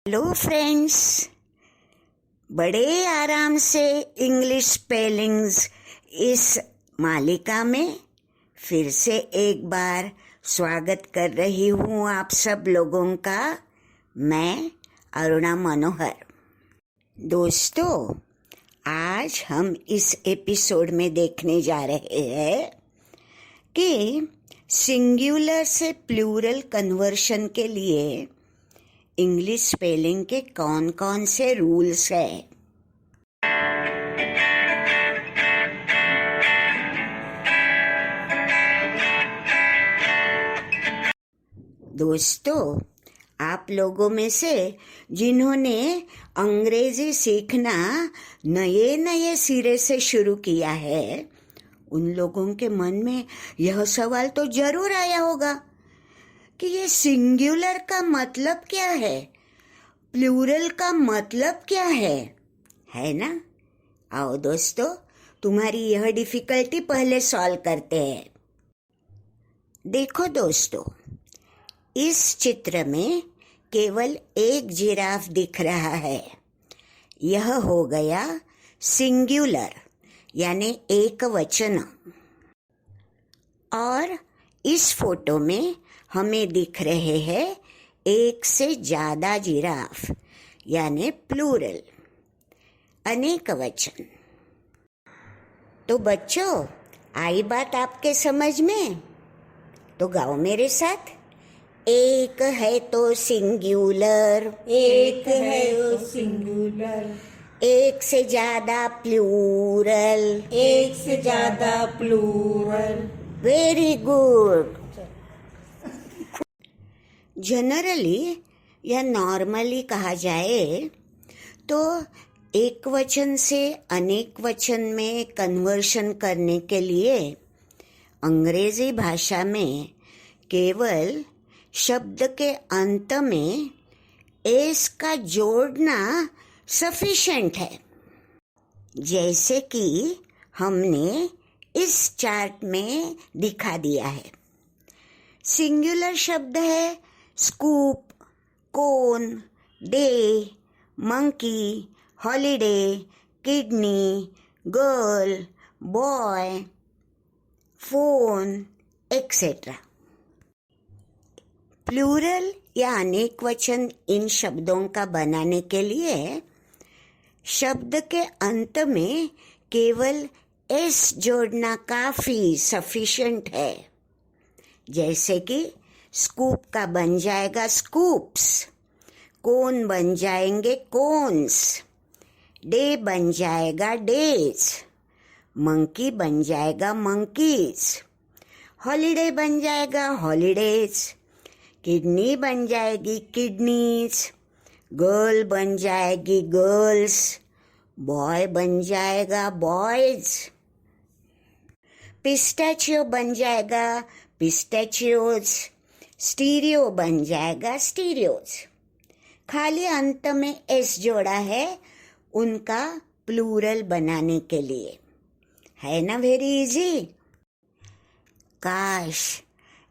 Hello friends, बड़े आराम से इंग्लिश स्पेलिंग्स इस मालिका में फिर से एक बार स्वागत कर रही हूँ आप सब लोगों का। मैं अरुणा मनोहर। दोस्तों, आज हम इस एपिसोड में देखने जा रहे हैं कि सिंगुलर से प्लूरल कन्वर्शन के लिए इंग्लिश स्पेलिंग के कौन कौन से रूल्स है। दोस्तों, आप लोगों में से जिन्होंने अंग्रेजी सीखना नए नए सिरे से शुरू किया है, उन लोगों के मन में यह सवाल तो जरूर आया होगा कि ये सिंगुलर का मतलब क्या है, प्लूरल का मतलब क्या है ना? आओ दोस्तों, तुम्हारी यह डिफिकल्टी पहले सॉल्व करते हैं। देखो दोस्तों, इस चित्र में केवल एक जिराफ दिख रहा है। यह हो गया सिंगुलर यानी एक वचन। और इस फोटो में हमें दिख रहे हैं एक से ज्यादा जिराफ यानी प्लूरल, अनेक वचन। तो बच्चों, आई बात आपके समझ में? तो गाओ मेरे साथ। एक है तो सिंगुलर, एक है तो सिंगुलर, एक से ज्यादा प्लूरल, एक से ज्यादा प्लूरल। Very good. जनरली या नॉर्मली कहा जाए तो एक वचन से अनेक वचन में कन्वर्शन करने के लिए अंग्रेजी भाषा में केवल शब्द के अंत में एस का जोड़ना सफिशिएंट है। जैसे कि हमने इस चार्ट में दिखा दिया है। सिंगुलर शब्द है scoop, cone, day, monkey, holiday, kidney, girl, boy, phone, etcetera. Plural या अनेक वचन इन शब्दों का बनाने के लिए शब्द के अंत में केवल एस जोड़ना काफी सफिशिएंट है। जैसे कि स्कूप का बन जाएगा स्कूप्स, कोन बन जाएंगे कोन्स, डे बन जाएगा डेज, मंकी बन जाएगा मंकीज, हॉलिडे बन जाएगा हॉलिडेज, किडनी बन जाएगी किडनीज, गर्ल बन जाएगी गर्ल्स, बॉय बन जाएगा बॉयज, पिस्टैचियो बन जाएगा पिस्टैचियोज, स्टीरियो बन जाएगा स्टीरियोज। खाली अंत में एस जोड़ा है उनका प्लूरल बनाने के लिए, है ना? Very easy. काश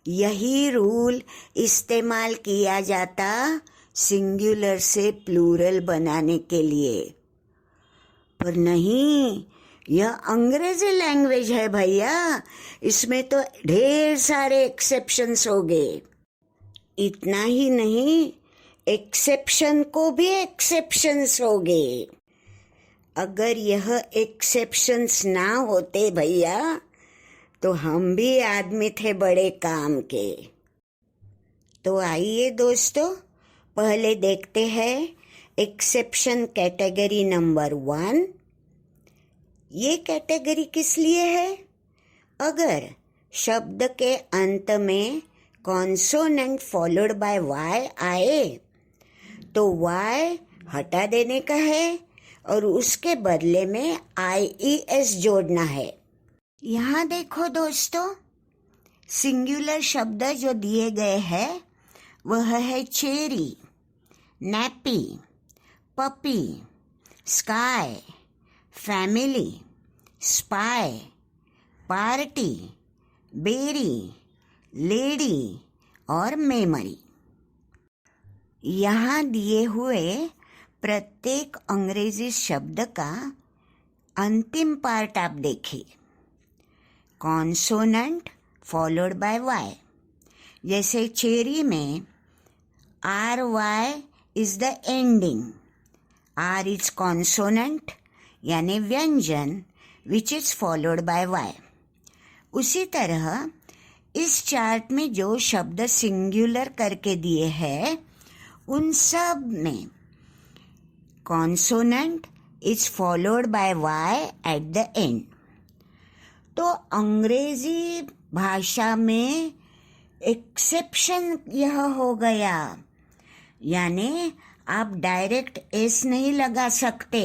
यही रूल इस्तेमाल किया जाता सिंगुलर से प्लूरल बनाने के लिए, पर नहीं, यह अंग्रेजी लैंग्वेज है भैया, इसमें तो ढेर सारे एक्सेप्शंस हो गए। इतना ही नहीं, एक्सेप्शन को भी एक्सेप्शंस हो गए। अगर यह एक्सेप्शंस ना होते भैया, तो हम भी आदमी थे बड़े काम के। तो आइए दोस्तों, पहले देखते हैं एक्सेप्शन कैटेगरी नंबर 1। ये कैटेगरी किस लिए है? अगर शब्द के अंत में कॉन्सोनेंट फॉलोड बाय वाई आए तो वाई हटा देने का है और उसके बदले में IES जोड़ना है। यहाँ देखो दोस्तों, सिंगुलर शब्द जो दिए गए हैं वह है cherry, nappy, puppy, sky, family, spy, party, berry, lady और मेमरी। यहाँ दिए हुए प्रत्येक अंग्रेजी शब्द का अंतिम पार्ट आप देखिए. Consonant followed by Y. जैसे चेरी में R Y is the ending. R is consonant यानी व्यंजन which is followed by Y. उसी तरह इस चार्ट में जो शब्द सिंगुलर करके दिए हैं उन सब में consonant is followed by Y at the end. तो अंग्रेजी भाषा में एक्सेप्शन यह हो गया, यानी आप डायरेक्ट एस नहीं लगा सकते.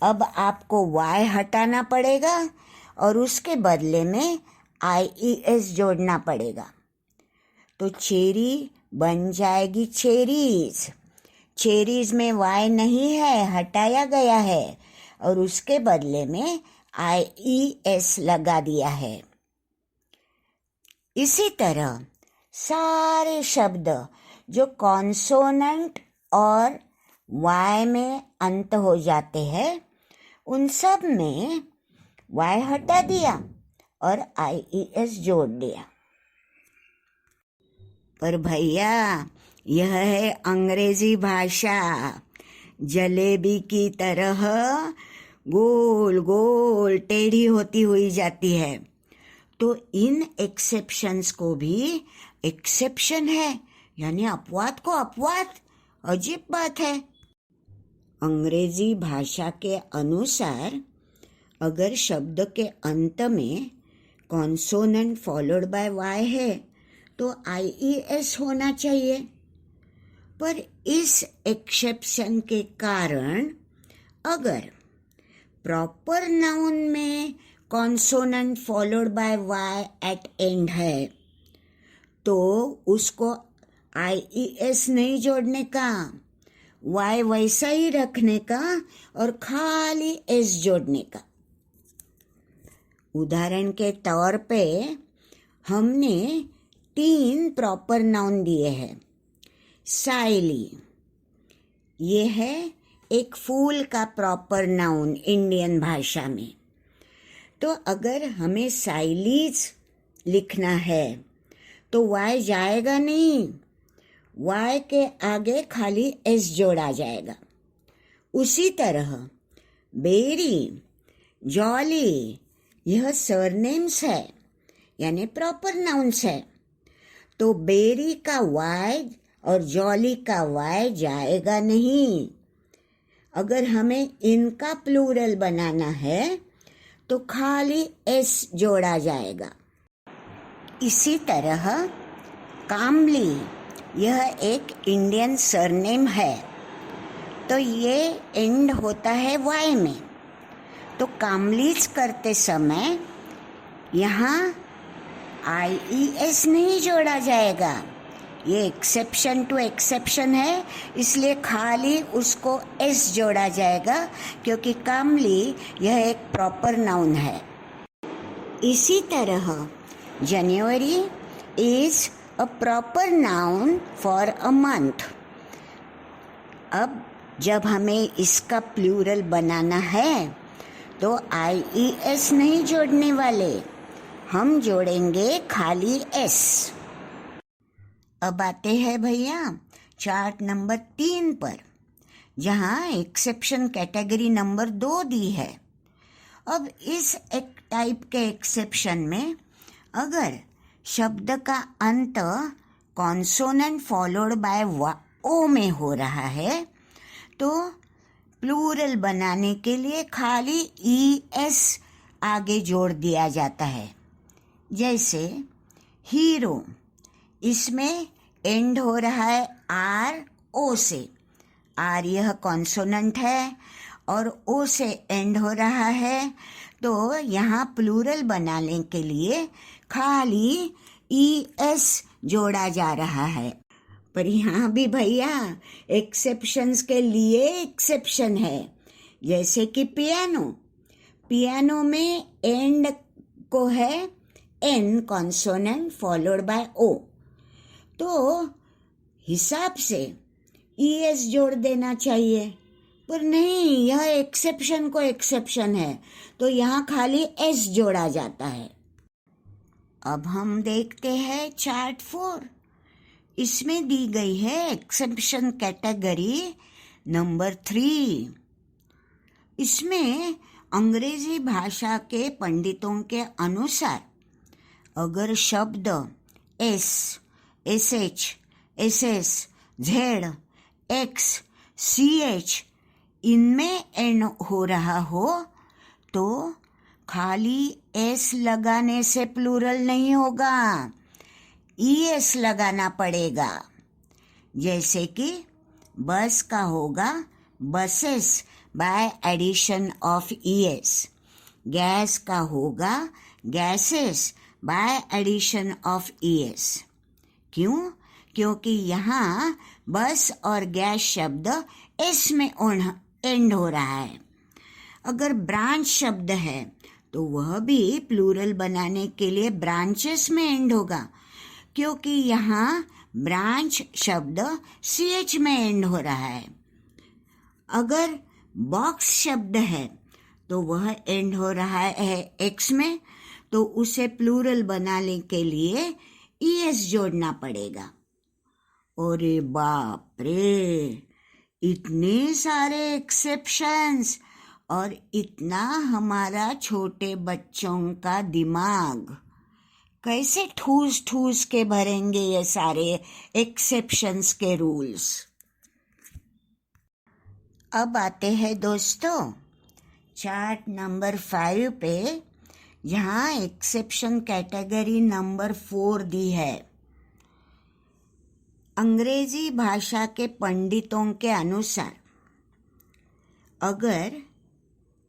अब आपको वाई हटाना पड़ेगा और उसके बदले में IES जोड़ना पड़ेगा. तो चेरी बन जाएगी चेरीज. चेरीज में वाई नहीं है, हटाया गया है और उसके बदले में IES लगा दिया है. इसी तरह सारे शब्द जो कॉन्सोनेंट और वाई में अंत हो जाते हैं उन सब में वाई हटा दिया और IES जोड़ दिया. पर भैया यह है अंग्रेजी भाषा, जलेबी की तरह गोल गोल टेढ़ी होती हुई जाती है. तो इन एक्सेप्शंस को भी एक्सेप्शन है, यानी अपवाद को अपवाद. अजीब बात है. अंग्रेजी भाषा के अनुसार अगर शब्द के अंत में कॉन्सोनेंट फॉलोड बाय वाई है तो IES होना चाहिए. पर इस एक्सेप्शन के कारण अगर प्रॉपर नाउन में consonant followed by Y at end है तो उसको IES नहीं जोड़ने का, वाई वैसा ही रखने का और खाली एस जोड़ने का. उदाहरण के तौर पे हमने 3 प्रॉपर नाउन दिए हैं. साइली, ये है एक फूल का प्रॉपर नाउन इंडियन भाषा में. तो अगर हमें साइलीज लिखना है तो वाई जाएगा नहीं, वाई के आगे खाली एस जोड़ा जाएगा. उसी तरह बेरी, जॉली यह सरनेम्स है यानी प्रॉपर नाउन्स है. तो बेरी का वाई और जॉली का वाई जाएगा नहीं. अगर हमें इनका प्लूरल बनाना है तो खाली एस जोड़ा जाएगा. इसी तरह कामली, यह एक इंडियन सरनेम है तो ये एंड होता है वाई में. तो कामलीज करते समय यहाँ IES नहीं जोड़ा जाएगा. ये एक्सेप्शन टू एक्सेप्शन है, इसलिए खाली उसको एस जोड़ा जाएगा क्योंकि कामली यह एक प्रॉपर नाउन है. इसी तरह जनवरी is a proper noun for a month. अब जब हमें इसका प्लूरल बनाना है तो IES नहीं जोड़ने वाले, हम जोड़ेंगे खाली एस. अब आते हैं भैया चार्ट नंबर 3 पर, जहाँ एक्सेप्शन कैटेगरी नंबर 2 दी है. अब इस एक टाइप के एक्सेप्शन में अगर शब्द का अंत कॉन्सोनेंट फॉलोड बाय ओ में हो रहा है तो प्लूरल बनाने के लिए खाली ES आगे जोड़ दिया जाता है. जैसे हीरो, इसमें एंड हो रहा है RO से. R यह कॉन्सोनेंट है और O से एंड हो रहा है, तो यहाँ प्लूरल बनाने के लिए खाली ES जोड़ा जा रहा है. पर यहाँ भी भैया एक्सेप्शंस के लिए एक्सेप्शन है. जैसे कि पियानो में एंड को है N consonant followed bye O. तो हिसाब से ES जोड़ देना चाहिए, पर नहीं, यह एक्सेप्शन को एक्सेप्शन है, तो यहाँ खाली S जोड़ा जाता है। अब हम देखते हैं चार्ट 4। इसमें दी गई है एक्सेप्शन कैटेगरी नंबर 3। इसमें अंग्रेजी भाषा के पंडितों के अनुसार अगर शब्द S, SH, SS, Z, X, CH इनमें एंड हो रहा हो तो खाली S लगाने से प्लूरल नहीं होगा, ES लगाना पड़ेगा। जैसे कि बस का होगा buses by addition of ES, gas का होगा gases by addition of ES। क्यों? क्योंकि यहाँ बस और गैस शब्द S में एंड हो रहा है। अगर ब्रांच शब्द है तो वह भी प्लूरल बनाने के लिए ब्रांचेस में एंड होगा, क्योंकि यहाँ ब्रांच शब्द CH में एंड हो रहा है। अगर बॉक्स शब्द है तो वह एंड हो रहा है X में, तो उसे प्लूरल बनाने के लिए ES जोड़ना पड़ेगा। अरे बाप रे, इतने सारे एक्सेप्शंस और इतना हमारा छोटे बच्चों का दिमाग कैसे ठूस ठूस के भरेंगे ये सारे एक्सेप्शंस के रूल्स। अब आते हैं दोस्तों चार्ट नंबर 5 पे, जहाँ एक्सेप्शन कैटेगरी नंबर 4 दी है। अंग्रेजी भाषा के पंडितों के अनुसार अगर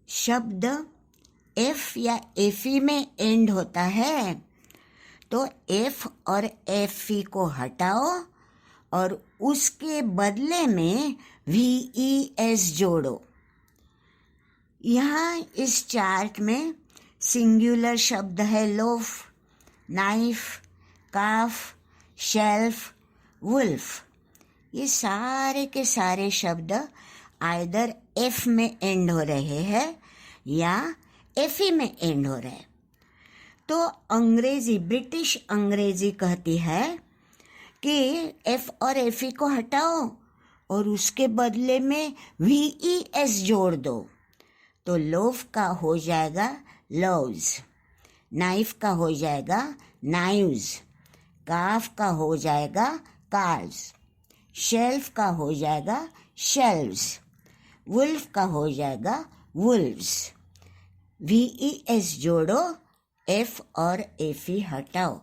शब्द F या FE में एंड होता है तो F और FE को हटाओ और उसके बदले में VES जोड़ो। यहाँ इस चार्ट में सिंगुलर शब्द है लोफ, नाइफ, काफ, शेल्फ, वुल्फ। ये सारे के सारे शब्द आइदर F में एंड हो रहे हैं या FE में एंड हो रहे हैं। तो अंग्रेजी, ब्रिटिश अंग्रेजी कहती है कि F और FE को हटाओ और उसके बदले में VES जोड़ दो। तो लोफ का हो जाएगा लोव्स, नाइफ का हो जाएगा नाइव्स, काफ का हो जाएगा कार्व्स, शेल्फ का हो जाएगा शेल्व्स, वुल्फ का हो जाएगा वुल्व्स। VES जोड़ो, F और FE हटाओ।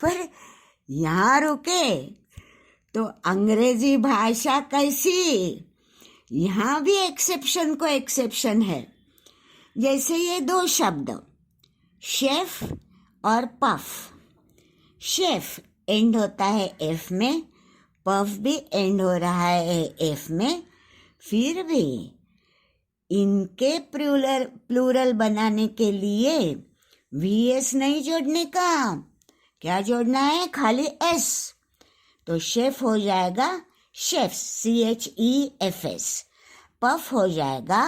पर यहाँ रुके तो अंग्रेजी भाषा कैसी? यहाँ भी एक्सेप्शन को एक्सेप्शन है। जैसे ये दो शब्द शेफ और पफ। शेफ एंड होता है F में, पफ भी एंड हो रहा है F में, फिर भी इनके प्लूरल बनाने के लिए VS नहीं जोड़ने का। क्या जोड़ना है? खाली S। तो शेफ हो जाएगा शेफ्स, CHEFS। पफ हो जाएगा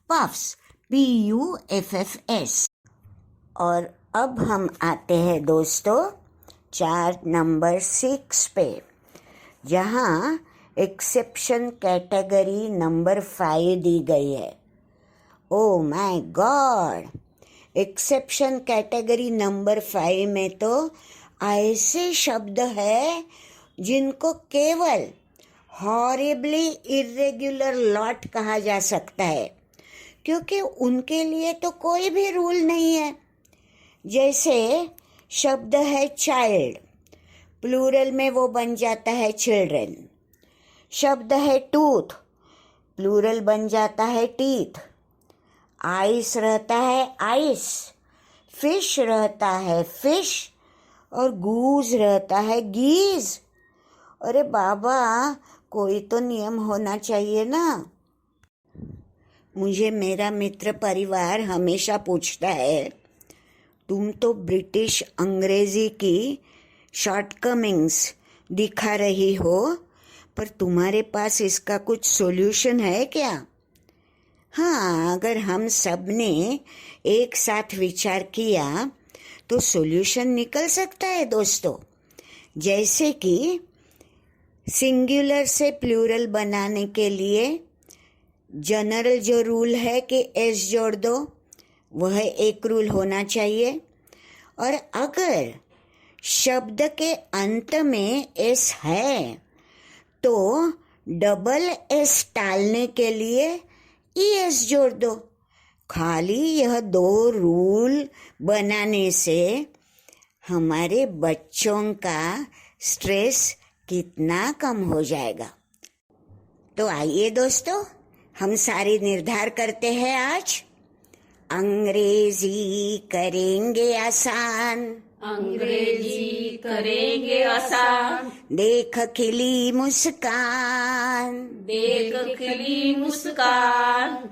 पफ्स, PUFFS। और अब हम आते हैं दोस्तों चार्ट नंबर 6 पे, जहाँ एक्सेप्शन कैटेगरी नंबर 5 दी गई है। Oh my God, exception category number 5 में तो ऐसे शब्द है जिनको केवल हॉरिबली इर्रेगुलर लॉट कहा जा सकता है, क्योंकि उनके लिए तो कोई भी रूल नहीं है। जैसे शब्द है चाइल्ड, प्लूरल में वो बन जाता है चिल्ड्रन। शब्द है टूथ, प्लूरल बन जाता है टीथ। आइस रहता है आइस, फिश रहता है फिश, और गूज रहता है गीज। अरे बाबा, कोई तो नियम होना चाहिए ना। मुझे मेरा मित्र परिवार हमेशा पूछता है, तुम तो ब्रिटिश अंग्रेजी की शॉर्टकमिंग्स दिखा रही हो, पर तुम्हारे पास इसका कुछ सॉल्यूशन है क्या? हाँ, अगर हम सब ने एक साथ विचार किया तो सॉल्यूशन निकल सकता है दोस्तों। जैसे कि सिंगुलर से प्लूरल बनाने के लिए जनरल जो रूल है कि एस जोड़ दो, वह एक रूल होना चाहिए। और अगर शब्द के अंत में एस है तो डबल एस टालने के लिए ई एस जोड़ दो। खाली यह 2 रूल बनाने से हमारे बच्चों का स्ट्रेस कितना कम हो जाएगा। तो आइए दोस्तों, हम सारे निर्धार करते हैं आज। अंग्रेजी करेंगे आसान, अंग्रेजी करेंगे आसान, देख खिली मुस्कान, देख खिली मुस्कान,